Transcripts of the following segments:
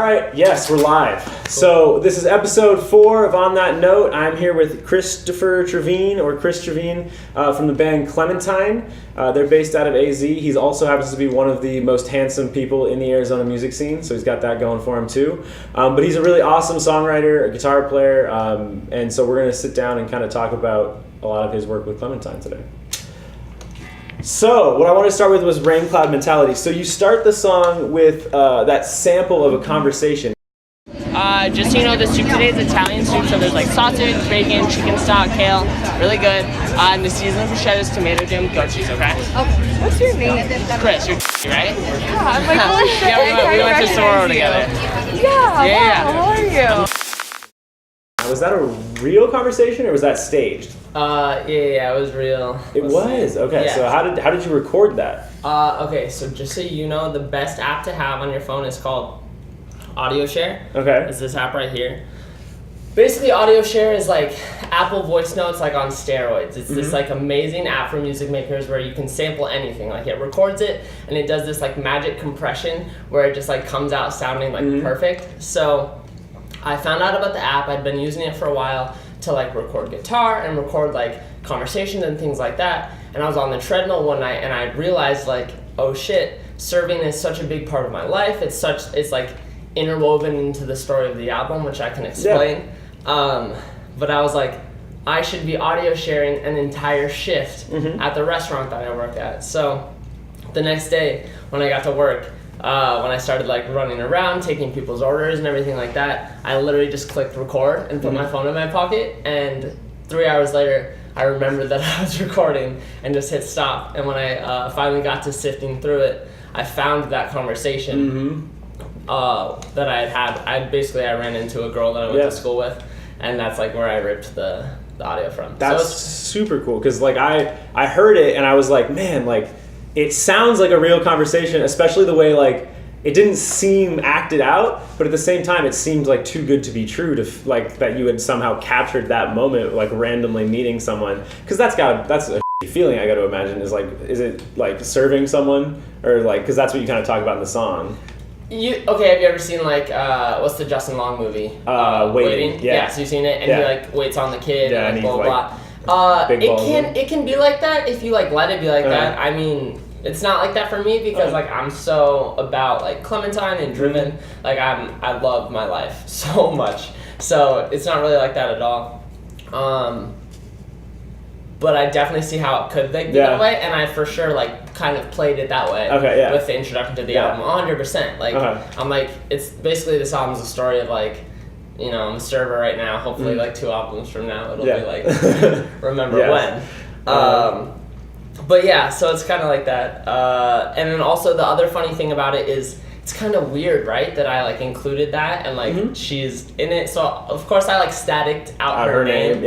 right, yes, we're live. Cool. So this is episode 4 of On That Note. I'm here with Christopher Trevigne, or Chris Trevigne, from the band Clementine. They're based out of AZ. He also happens to be one of the most handsome people in the Arizona music scene, so he's got that going for him too. But he's a really awesome songwriter, a guitar player, and so we're going to sit down and kind of talk about a lot of his work with Clementine today. So, what I wanted to start with was Rain Cloud Mentality. So you start the song with that sample of a conversation. Just so you know, the soup today is Italian soup, so there's like sausage, bacon, chicken stock, kale, really good. And the seasoning for shed is tomato jam, goat cheese, okay? Okay. What's your name? Chris, you're right? Yeah, I'm like, holy shit. Yeah, we went to Sororo together. Yeah, wow, how are you? Was that a real conversation or was that staged? Yeah, it was real. It was? Okay, yeah. So how did you record that? Okay, so just so you know, the best app to have on your phone is called Audio Share. Okay. It's this app right here. Basically, Audio Share is like Apple Voice Notes, like on steroids. It's this like amazing app for music makers where you can sample anything. Like it records it and it does this like magic compression where it just like comes out sounding like perfect. So I found out about the app. I'd been using it for a while to like record guitar and record like conversations and things like that. And I was on the treadmill one night and I realized like, oh shit, serving is such a big part of my life. It's like interwoven into the story of the album, which I can explain. Yeah. But I was like, I should be audio sharing an entire shift at the restaurant that I work at. So the next day when I got to work, when I started like running around, taking people's orders and everything like that, I literally just clicked record and put my phone in my pocket, and 3 hours later, I remembered that I was recording and just hit stop. And when I finally got to sifting through it, I found that conversation that I had. I ran into a girl that I went to school with, and that's like where I ripped the audio from. That's super cool, because like I heard it and I was like, man, like it sounds like a real conversation, especially the way like it didn't seem acted out, but at the same time it seemed like too good to be true to like that you had somehow captured that moment, like randomly meeting someone, because that's a feeling I got to imagine. Is it like serving someone, or like, because that's what you kind of talk about in the song. Have you ever seen like what's the Justin Long movie? Waiting. Yeah, so you've seen it, and he like waits on the kid and like, blah blah. It can be like that if you like let it be like that. I mean, it's not like that for me because like I'm so about like Clementine and driven. Like I love my life so much, so it's not really like that at all. But I definitely see how it could be that way, and I for sure like kind of played it that way with the introduction to the album, 100%. Like I'm like, it's basically, this album's a story of like, you know, I'm a server right now. Hopefully like 2 albums from now it'll be like remember when. But yeah, so it's kind of like that. And then also the other funny thing about it is it's kind of weird, right? That I like included that and like she's in it. So of course I like staticked out her name.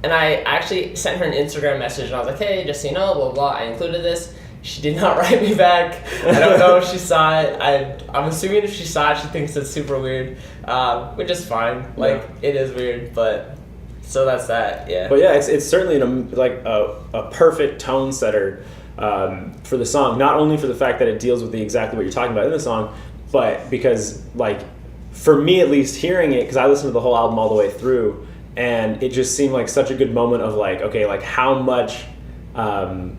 And I actually sent her an Instagram message and I was like, hey, just so you know, blah, blah, I included this. She did not write me back. I don't know if she saw it. I'm assuming if she saw it, she thinks it's super weird, which is fine. Like it is weird, but so that's that, But yeah, it's certainly a perfect tone setter for the song. Not only for the fact that it deals with exactly what you're talking about in the song, but because like for me at least, hearing it, because I listened to the whole album all the way through, and it just seemed like such a good moment of like, okay, like how much, how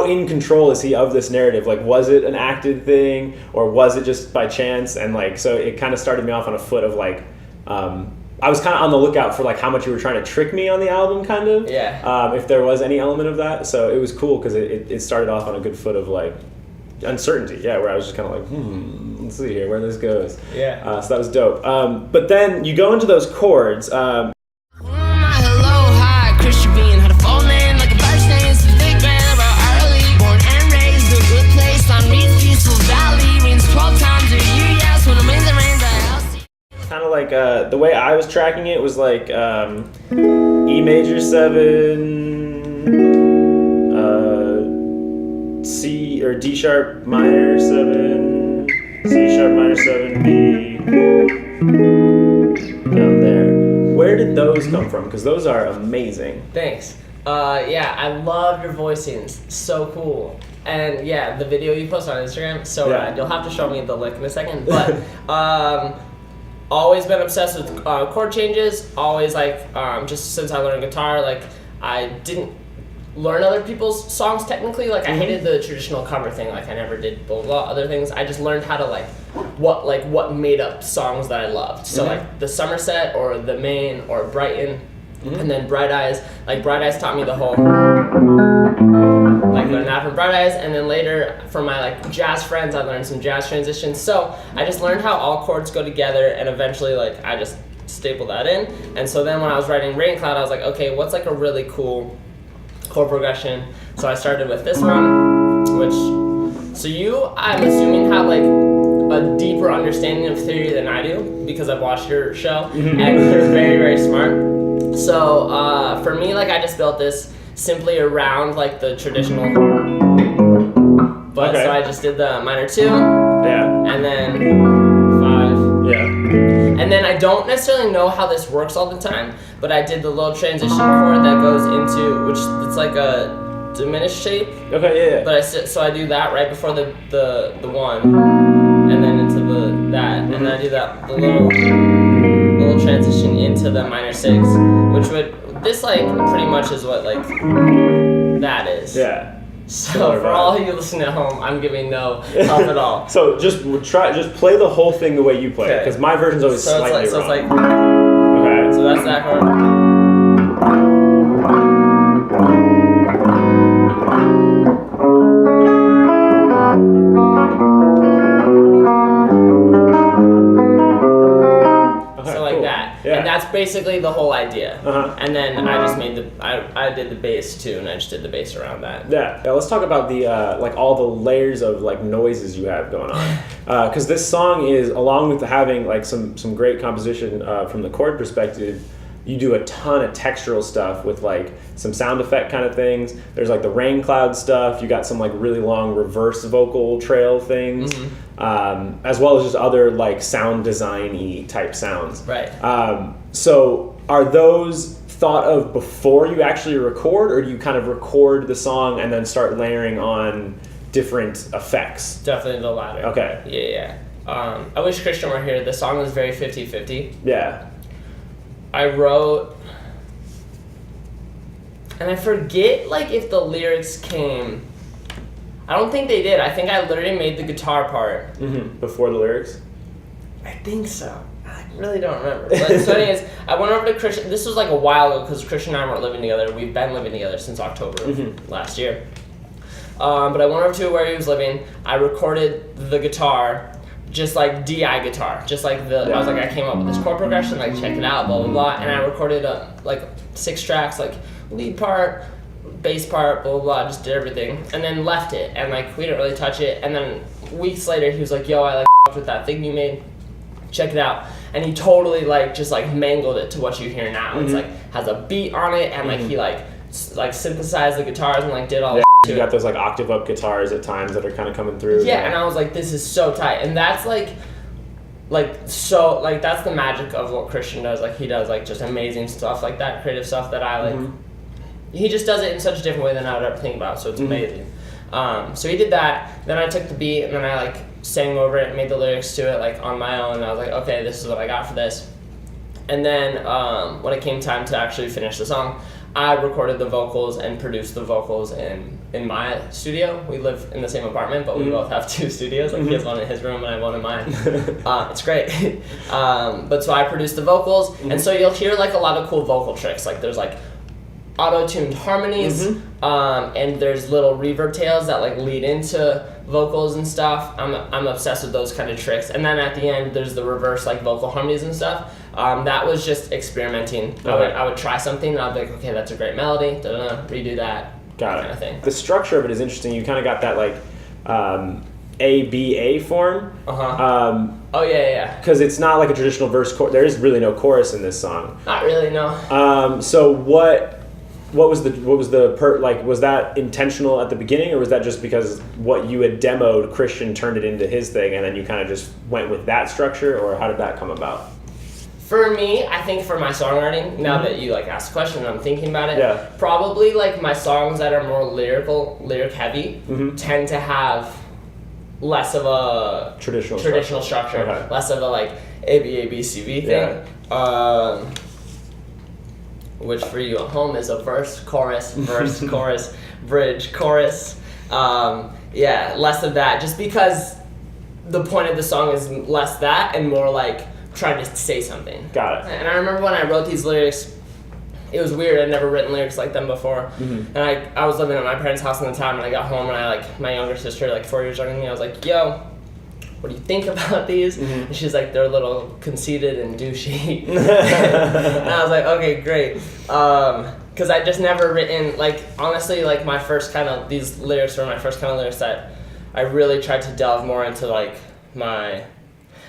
in control is he of this narrative? Like, was it an acted thing or was it just by chance? And like, so it kind of started me off on a foot of like, I was kind of on the lookout for like how much you were trying to trick me on the album, kind of. If there was any element of that, so it was cool because it started off on a good foot of like uncertainty, where I was just kind of like, let's see here where this goes. So that was dope. But then you go into those chords. Kind of like the way I was tracking it was like E major 7, C or D sharp minor 7, C sharp minor 7, B, down there. Where did those come from? Because those are amazing. Thanks. Yeah, I love your voicings. So cool. And yeah, the video you post on Instagram, so rad. You'll have to show me the link in a second. But always been obsessed with chord changes. Always like just since I learned guitar, like I didn't learn other people's songs technically. Like I hated the traditional cover thing. Like I never did blah blah other things. I just learned how to like what made up songs that I loved. So like the Somerset or the Main or Brighton. And then Bright Eyes, like Bright Eyes taught me the whole, like learned that from Bright Eyes, and then later from my like jazz friends, I learned some jazz transitions. So I just learned how all chords go together, and eventually like I just stapled that in. And so then when I was writing Rain Cloud, I was like, okay, what's like a really cool chord progression? So I started with this one, which, so you, I'm assuming, have like a deeper understanding of theory than I do, because I've watched your show, and you're very, very smart. So for me, like I just built this simply around like the traditional, but so I just did the minor 2, and then 5, and then I don't necessarily know how this works all the time, but I did the little transition chord that goes into, which it's like a diminished shape. But so I do that right before the 1, and then into that, and then I do that the little transition into the minor 6, which this like pretty much is what like that is. So for all of you listening at home, I'm giving no help at all. So just play the whole thing the way you play it, because my version's always slightly wrong. So it's like okay. So that's that chord. And that's basically the whole idea. And then I just made I did the bass too, and I just did the bass around that. Yeah, let's talk about the like all the layers of like noises you have going on, because this song is, along with having like some great composition from the chord perspective, you do a ton of textural stuff with like some sound effect kind of things. There's like the rain cloud stuff. You got some like really long reverse vocal trail things, as well as just other like sound design-y type sounds. Right. So are those thought of before you actually record, or do you kind of record the song and then start layering on different effects? Definitely the latter. Okay. Yeah. I wish Christian were here. The song was very 50-50. Yeah. I wrote, and I forget like if the lyrics came. I don't think they did. I think I literally made the guitar part before the lyrics. I think so. I really don't remember. But so anyways, I went over to Christian. This was like a while ago, because Christian and I weren't living together. We've been living together since October of last year. But I went over to where he was living. I recorded the guitar. Just like DI guitar, just like I was like, I came up with this chord progression, like check it out, blah blah blah, and I recorded like 6 tracks, like lead part, bass part, blah blah blah, just did everything, and then left it, and like we didn't really touch it, and then weeks later he was like, yo, I like with that thing you made, check it out, and he totally like just like mangled it to what you hear now. It's like has a beat on it, and like he like synthesized the guitars and like did all. You got those like octave up guitars at times that are kind of coming through. Yeah, and I was like, this is so tight. And that's so that's the magic of what Christian does. Like he does like just amazing stuff like that, creative stuff that I like. He just does it in such a different way than I would ever think about, so it's amazing. So he did that, then I took the beat and then I like sang over it and made the lyrics to it like on my own, and I was like, okay, this is what I got for this. And then when it came time to actually finish the song, I recorded the vocals and produced the vocals in my studio. We live in the same apartment, but we both have 2 studios. Like he has one in his room and I have one in mine. It's great. But so I produced the vocals, and so you'll hear like a lot of cool vocal tricks. Like there's like auto-tuned harmonies, and there's little reverb tails that like lead into vocals and stuff. I'm obsessed with those kind of tricks. And then at the end, there's the reverse like vocal harmonies and stuff. That was just experimenting. I would try something and I'd be like, okay, that's a great melody, redo that. Got it. Kind of thing. The structure of it is interesting. You kind of got that like ABA form. Oh yeah. Because it's not like a traditional verse chorus. There is really no chorus in this song. Not really, no. So what was was that intentional at the beginning, or was that just because what you had demoed, Christian turned it into his thing, and then you kind of just went with that structure, or how did that come about? For me, I think for my songwriting, now that you like asked the question and I'm thinking about it, Yeah. probably like my songs that are more lyric heavy tend to have less of a traditional structure, Okay. less of a like ABABCB thing. Yeah. Which for you at home is a verse, chorus, bridge, chorus. Less of that, just because the point of the song is less that and more like trying to say something. Got it. And I remember when I wrote these lyrics, it was weird. I'd never written lyrics like them before. And I was living at my parents' house in the time, and I got home, and my younger sister, like 4 years younger than me, I was like, yo, what do you think about these? And she's like, they're a little conceited and douchey. And I was like, okay, great. Because I just never written, like, honestly, like my first kind of, these lyrics were my first kind of lyrics that I really tried to delve more into like my,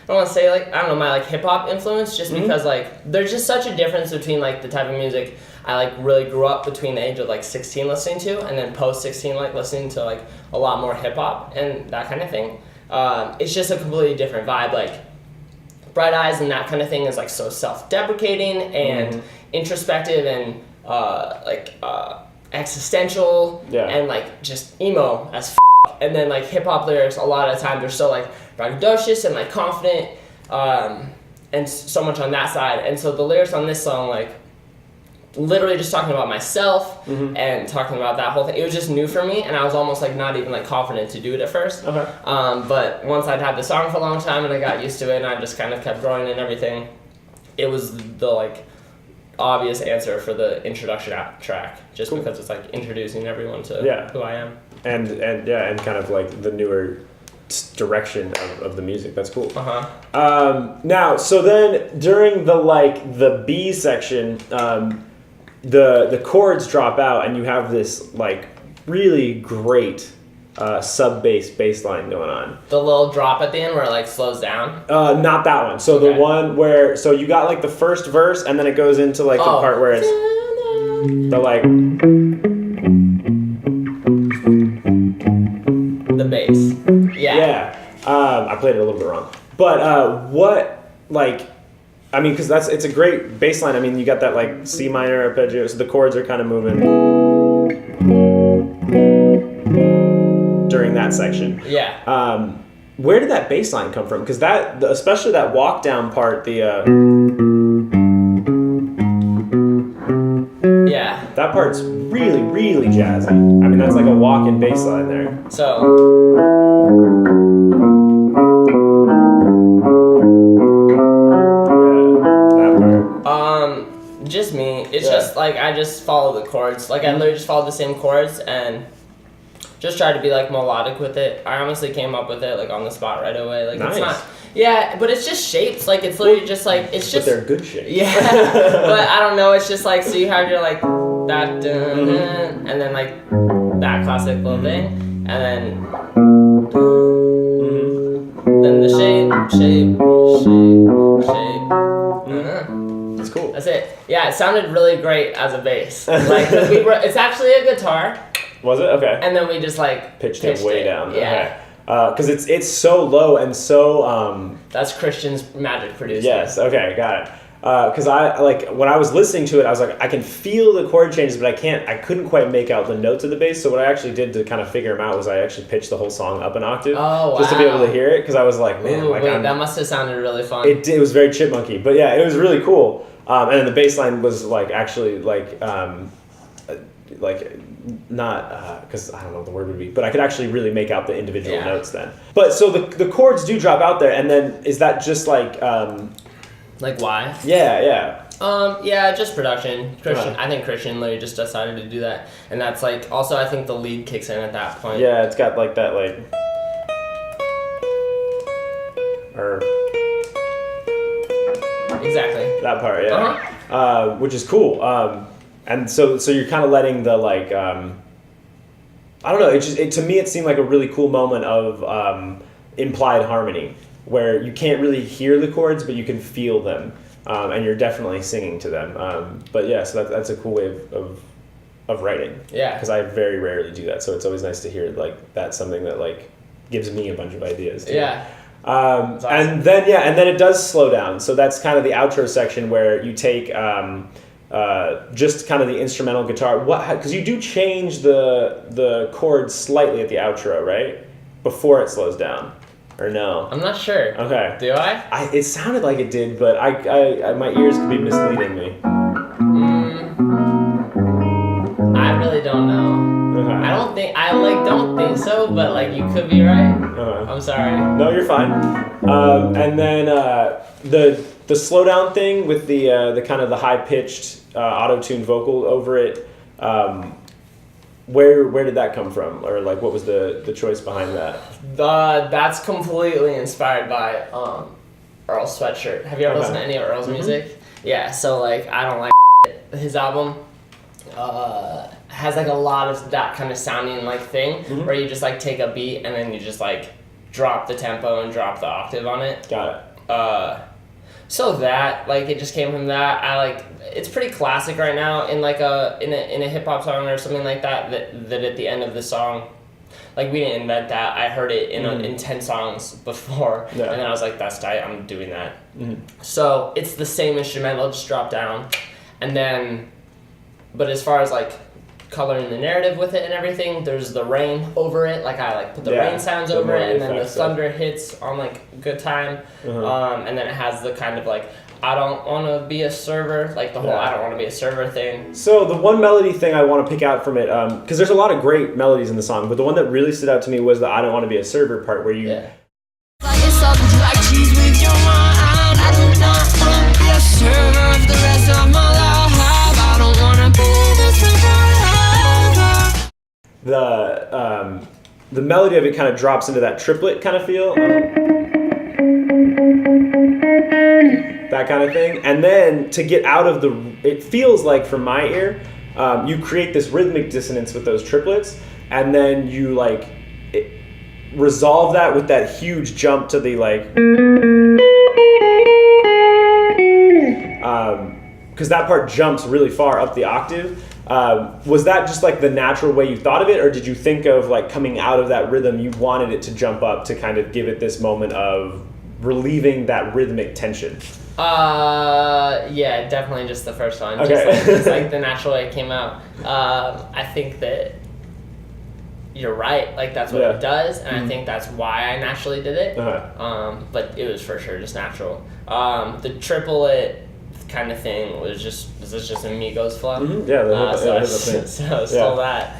I don't want to say like, I don't know, my like hip hop influence, just because like there's just such a difference between like the type of music I like really grew up between the age of like 16 listening to, and then post 16 like listening to like a lot more hip hop and that kind of thing. It's just a completely different vibe. Like Bright Eyes and that kind of thing is like so self-deprecating and introspective and existential and like just emo as and then like hip hop lyrics a lot of the time they're so like braggadocious and like confident and so much on that side. And so the lyrics on this song, like literally just talking about myself and talking about that whole thing, it was just new for me, and I was almost like not even like confident to do it at first. But once I'd had the song for a long time and I got used to it and I just kind of kept growing and everything, it was the like obvious answer for the introduction track, just because it's like introducing everyone to who I am. And kind of like the newer direction of the music. That's cool. Now, so then during the B section, the chords drop out and you have this like really great bass line going on. The little drop at the end where it like slows down? Not that one. So the one where, so you got like the first verse and then it goes into like the part where it's the like the bass. Yeah. I played it a little bit wrong. But what, like, I mean, because it's a great bass line. I mean, you got that like C minor arpeggio, so the chords are kind of moving during that section. Yeah. Where did that bass line come from? Because that, especially that walk down part, that part's really, really jazzy. I mean, that's like a walk-in bass line there. Just me. It's just like I just follow the chords. Like I literally just follow the same chords and just try to be like melodic with it. I honestly came up with it like on the spot right away. Like nice. It's not. Yeah, but it's just shapes. Like it's literally just like it's just. But they're good shapes. Yeah, but I don't know. It's just like so you have your like that and then like that classic little thing, and then the shape. That's cool. That's it. Yeah, it sounded really great as a bass. Like, 'cause it's actually a guitar. Was it? Okay. And then we just like pitched it way down. Yeah. Because it's so low and so. That's Christian's magic producing. Yes. Okay. Got it. Because I like when I was listening to it, I was like, I can feel the chord changes, but I couldn't quite make out the notes of the bass. So what I actually did to kind of figure them out was I actually pitched the whole song up an octave, just to be able to hear it. Because I was like, man, that must have sounded really fun. It was very chipmunky, but yeah, it was really cool. And then the bass line was like actually like not because I don't know what the word would be, but I could actually really make out the individual notes then. But so the chords do drop out there, and then is that just like like why? Yeah. Yeah, just production. Christian, I think Christian literally just decided to do that, and that's like also I think the lead kicks in at that point. Yeah, it's got like that like or exactly that part, yeah, which is cool. And so you're kind of letting the like I don't know. To me it seemed like a really cool moment of implied harmony, where you can't really hear the chords, but you can feel them, and you're definitely singing to them. But yeah, so that's a cool way of writing. Yeah. Because I very rarely do that, so it's always nice to hear like that's something that like gives me a bunch of ideas too. Yeah. Awesome. And then it does slow down. So that's kind of the outro section where you take just kind of the instrumental guitar. Because you do change the chords slightly at the outro, right? Before it slows down, or no? I'm not sure. Okay. Do I? It sounded like it did, but I my ears could be misleading me. I really don't know. Okay. Don't think so, but like you could be right. I'm sorry. No, you're fine. And then the slowdown thing with the kind of the high pitched auto-tuned vocal over it. Where did that come from, or like what was the choice behind that? That's completely inspired by Earl Sweatshirt. Have you ever listened to any of Earl's music? Yeah. So like I don't like his album. Has like a lot of that kind of sounding like thing where you just like take a beat and then you just like drop the tempo and drop the octave on it. Got it. So that like it just came from that. It's pretty classic right now in like in a hip hop song or something like that at the end of the song, like we didn't invent that. I heard it in 10 songs before, and then I was like, that's tight. I'm doing that. So it's the same instrumental, just dropped down, and then. But as far as like coloring the narrative with it and everything, there's the rain over it. Like I like put the rain sounds over it, and then the thunder hits on like good time. And then it has the kind of like I don't want to be a server, like the whole I don't want to be a server thing. So the one melody thing I want to pick out from it, because there's a lot of great melodies in the song, but the one that really stood out to me was the I don't want to be a server part where you. Yeah. The melody of it kind of drops into that triplet kind of feel, that kind of thing, and then to get out of it feels like from my ear, you create this rhythmic dissonance with those triplets, and then you like resolve that with that huge jump to the like, because that part jumps really far up the octave. Was that just like the natural way you thought of it, or did you think of like coming out of that rhythm, you wanted it to jump up to kind of give it this moment of relieving that rhythmic tension? Yeah, definitely just the first one. Okay. Just like the natural way it came out. I think that you're right, like that's what it does, and I think that's why I naturally did it. But it was for sure just natural. The triplet kind of thing was just Amigos flow. So stole that.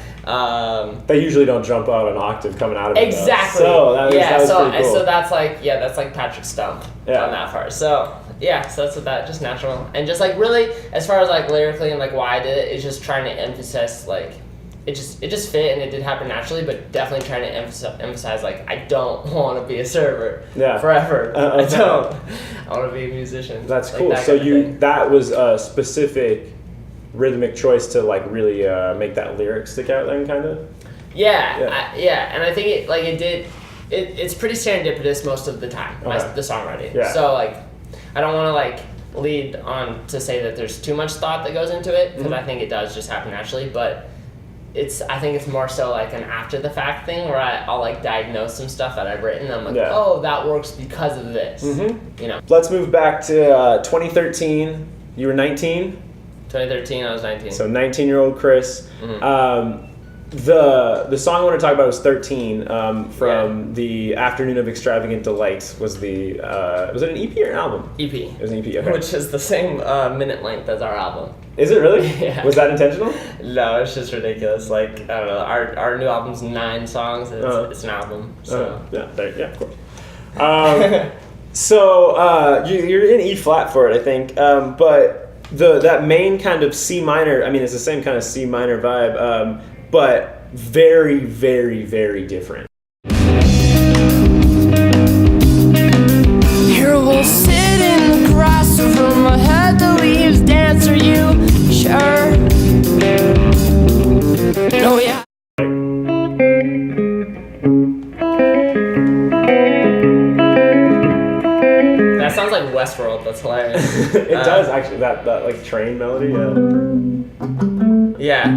They usually don't jump out an octave coming out of it. Exactly. So that was pretty cool. So that's like Patrick Stump on that part. So that's what that just natural, and just like really as far as like lyrically and like why I did it is just trying to emphasize like it just fit and it did happen naturally, but definitely trying to emphasize like I don't want to be a server forever. I want to be a musician. That's like cool. That so kind of that was a specific rhythmic choice to like really make that lyric stick out then, kind of. And I think it's pretty serendipitous most of the time. The songwriting. So like I don't want to like lead on to say that there's too much thought that goes into it, because I think it does just happen naturally, but I think it's more so like an after the fact thing where I'll like diagnose some stuff that I've written and I'm like, oh, that works because of this. You know. Let's move back to 2013. You were 19? 2013, I was 19. So 19-year-old Chris. The song I want to talk about was 13 from the Afternoon of Extravagant Delights. Was it an EP or an album? EP. It was an EP, okay. Which is the same minute length as our album. Is it really? Yeah. Was that intentional? No, it's just ridiculous. Like, I don't know, our new album's 9 songs, and it's an album. So. Of course. So you're in E flat for it, I think, but that main kind of C minor, I mean, it's the same kind of C minor vibe, but very, very, very different. Here we'll sit in the grass over my head, the leaves dance. Are you sure? No, yeah. That sounds like Westworld. That's hilarious. It does actually. That like train melody. Yeah.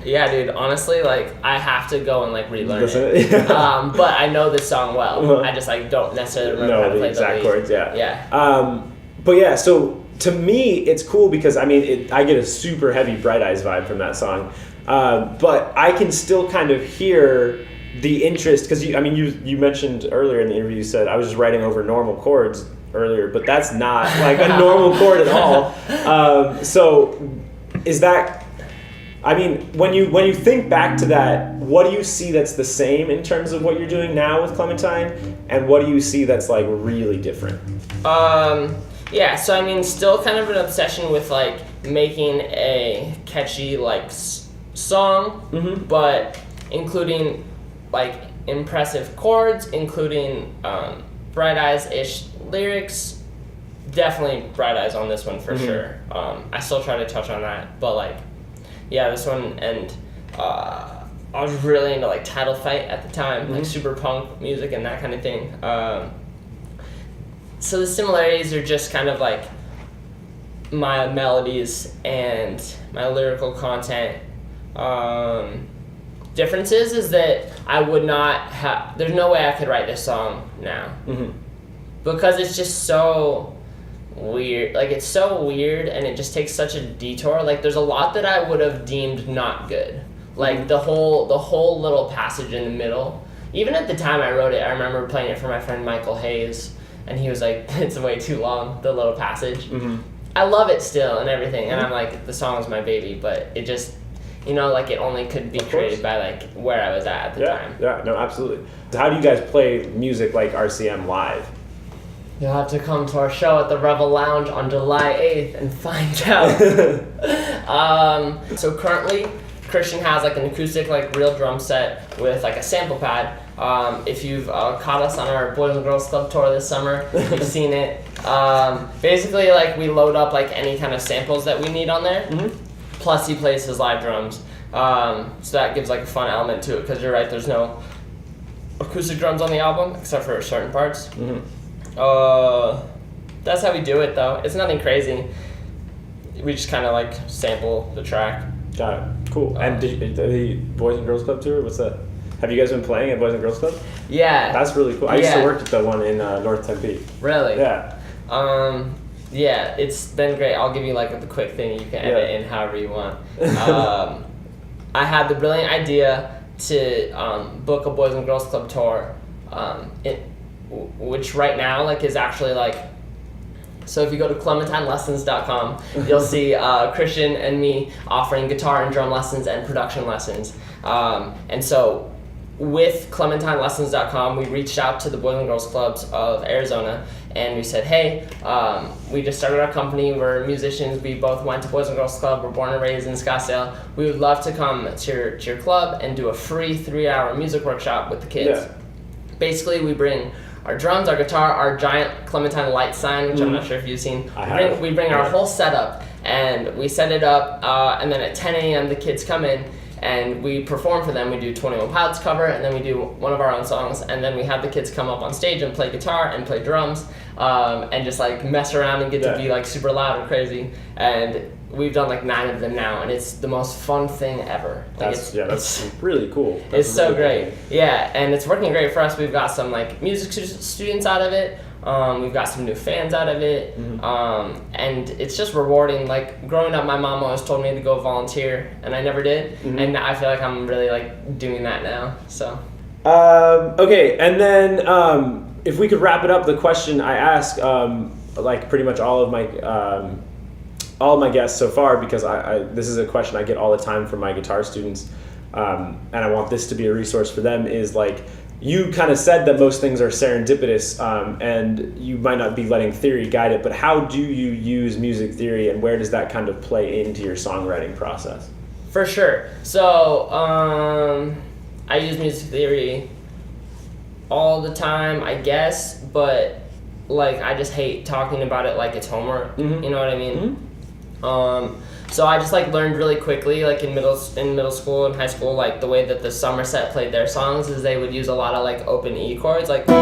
Yeah, dude. Honestly, like I have to go and like relearn Listen, it. But I know this song well. I just like don't necessarily remember how to the play exact the lead. chords. Yeah. Yeah. But yeah, so to me, it's cool because I mean, I get a super heavy Bright Eyes vibe from that song, but I can still kind of hear the interest because you mentioned earlier in the interview, you said I was just writing over normal chords earlier, but that's not like a normal chord at all. So is that? I mean, when you think back to that, what do you see that's the same in terms of what you're doing now with Clementine, and what do you see that's like really different? Yeah, so I mean, still kind of an obsession with like making a catchy like song, but including like impressive chords, including Bright Eyes-ish lyrics. Definitely Bright Eyes on this one for sure. I still try to touch on that, but like, yeah, this one, and I was really into like Title Fight at the time, like super punk music and that kind of thing. So the similarities are just kind of like my melodies and my lyrical content. Differences is that I would not have, there's no way I could write this song now. Because it's just so weird. Like, it's so weird and it just takes such a detour. Like, there's a lot that I would have deemed not good. Like, the whole little passage in the middle. Even at the time I wrote it, I remember playing it for my friend Michael Hayes, and he was like, it's way too long, the little passage. I love it still and everything, and I'm like, the song is my baby, but it just, like it only could be created by like where I was at the time. Yeah, no, absolutely. So how do you guys play music like RCM live? You'll have to come to our show at the Revel Lounge on July 8th and find out. So currently, Christian has like an acoustic, like real drum set with like a sample pad. If you've caught us on our Boys and Girls Club tour this summer, you've seen it. Basically, like we load up like any kind of samples that we need on there. Plus, he plays his live drums, so that gives like a fun element to it. Because you're right, there's no acoustic drums on the album except for certain parts. That's how we do it, though. It's nothing crazy. We just kind of like sample the track. Got it. Cool. And the Boys and Girls Club tour, what's that? Have you guys been playing at Boys and Girls Club? Yeah. That's really cool. I used to work at the one in North Tempe. Really? Yeah. Yeah, it's been great. I'll give you like the quick thing you can edit in however you want. I had the brilliant idea to book a Boys and Girls Club tour, which right now like is actually like, so if you go to ClementineLessons.com, you'll see Christian and me offering guitar and drum lessons and production lessons. And so with ClementineLessons.com, we reached out to the Boys and Girls Clubs of Arizona, and we said, hey, we just started our company, we're musicians, we both went to Boys and Girls Club, we're born and raised in Scottsdale. We would love to come to your club and do a free 3-hour music workshop with the kids. Yeah. Basically, we bring our drums, our guitar, our giant Clementine light sign, which I'm not sure if you've seen. We bring our whole setup, and we set it up, and then at 10 a.m. the kids come in, and we perform for them. We do 21 Pilots cover, and then we do one of our own songs, and then we have the kids come up on stage and play guitar and play drums, and just like mess around and get to be like super loud and crazy. And we've done like 9 of them now, and it's the most fun thing ever. Like that's really cool. It's so great. Yeah, and it's working great for us. We've got some like music students out of it. We've got some new fans out of it, and it's just rewarding. Like growing up, my mom always told me to go volunteer, and I never did. And I feel like I'm really like doing that now. So. Okay, and then if we could wrap it up, the question I ask, like pretty much all of my guests so far, because this is a question I get all the time from my guitar students, and I want this to be a resource for them, is like, you kind of said that most things are serendipitous, and you might not be letting theory guide it, but how do you use music theory, and where does that kind of play into your songwriting process? For sure. So I use music theory all the time, I guess, but like I just hate talking about it like it's homework. You know what I mean? So I just like learned really quickly, like in middle school and high school, like the way that the Somerset played their songs is they would use a lot of like open E chords, like. So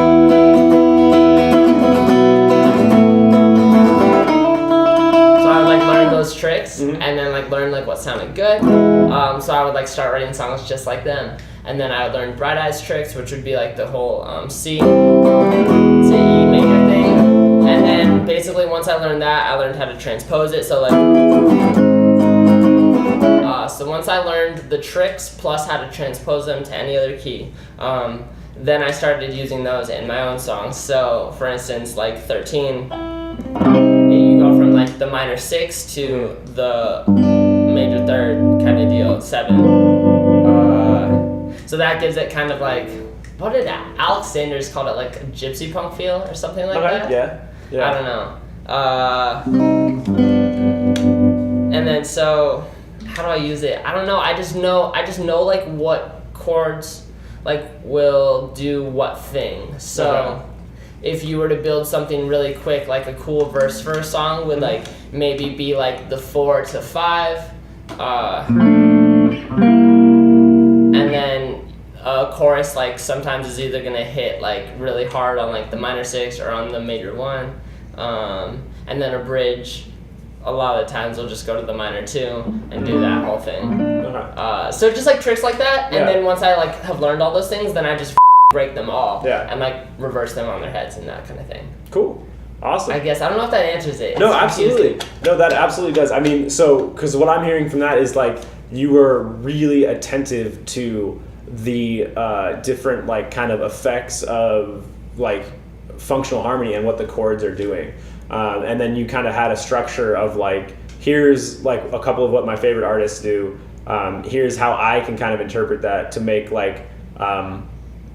I like learned those tricks, and then like learn like what sounded good. So I would like start writing songs just like them, and then I would learn Bright Eyes tricks, which would be like the whole C to E major thing, and then basically once I learned that, I learned how to transpose it. So like, so once I learned the tricks plus how to transpose them to any other key, then I started using those in my own songs. So for instance, like 13, you go from like the minor 6 to the major third kind of deal, 7. So that gives it kind of like, what did Alex Sanders called it, like a gypsy punk feel or something like that? Yeah. I don't know. And then so, how do I use it? I don't know. I just know like what chords like will do what thing. So if you were to build something really quick, like a cool verse for a song would like maybe be like the 4 to 5, and then a chorus like sometimes is either gonna hit like really hard on like the minor 6 or on the major 1, and then a bridge a lot of the times we'll just go to the minor 2 and do that whole thing. So just like tricks like that, and then once I like have learned all those things, then I just break them all and like reverse them on their heads and that kind of thing. Cool. Awesome. I guess I don't know if that answers it. No, absolutely. No, that absolutely does. I mean, so because what I'm hearing from that is like you were really attentive to the different like kind of effects of like functional harmony and what the chords are doing. And then you kind of had a structure of like, here's like a couple of what my favorite artists do. Here's how I can kind of interpret that to make like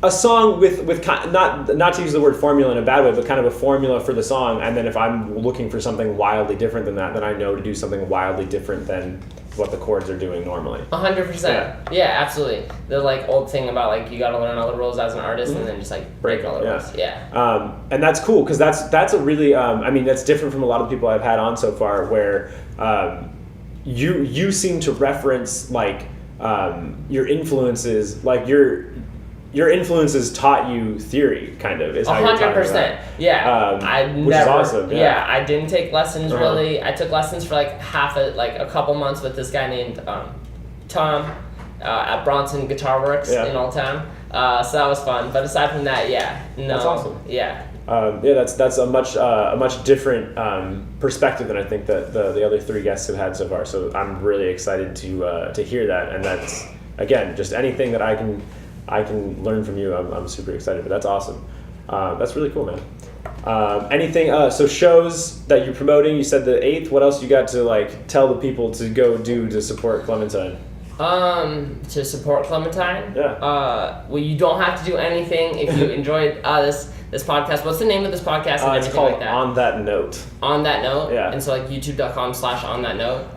a song with not to use the word formula in a bad way, but kind of a formula for the song. And then if I'm looking for something wildly different than that, then I know to do something wildly different than what the chords are doing normally. 100%. Yeah, absolutely. The like old thing about like you got to learn all the rules as an artist and then just like break all the rules. Yeah. And that's cool because that's a really I mean that's different from a lot of people I've had on so far where you seem to reference like your influences, like your influences taught you theory, kind of, is how you're talking about. 100%. Yeah. Which is awesome. Yeah, I didn't take lessons really. I took lessons for like a couple months with this guy named Tom at Bronson Guitar Works in Old Town. So that was fun. But aside from that, no. That's awesome. Yeah. That's a much different perspective than I think that the other 3 guests have had so far. So I'm really excited to hear that, and that's again just anything that I can learn from you. I'm super excited, but that's awesome. That's really cool, man. Anything? So shows that you're promoting. You said the 8th. What else you got to like tell the people to go do to support Clementine? To support Clementine. Yeah. Well, you don't have to do anything if you enjoyed this podcast. What's the name of this podcast and it's everything called like that? On That Note. On That Note? Yeah. And so like youtube.com/On That Note?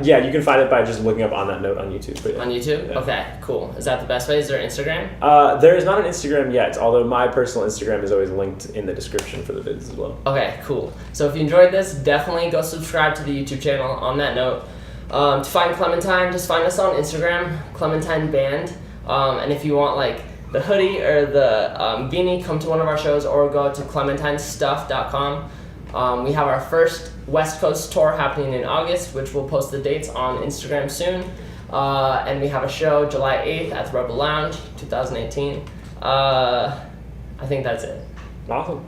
Yeah, you can find it by just looking up On That Note on YouTube. But On YouTube? Yeah. Okay, cool. Is that the best way? Is there Instagram? There is not an Instagram yet, although my personal Instagram is always linked in the description for the vids as well. Okay, cool. So if you enjoyed this, definitely go subscribe to the YouTube channel On That Note. To find Clementine, just find us on Instagram, Clementine Band. And if you want like the hoodie or the beanie, come to one of our shows or go to clementinestuff.com. We have our first West Coast tour happening in August, which we'll post the dates on Instagram soon. And we have a show July 8th at the Rebel Lounge, 2018. I think that's it. Awesome.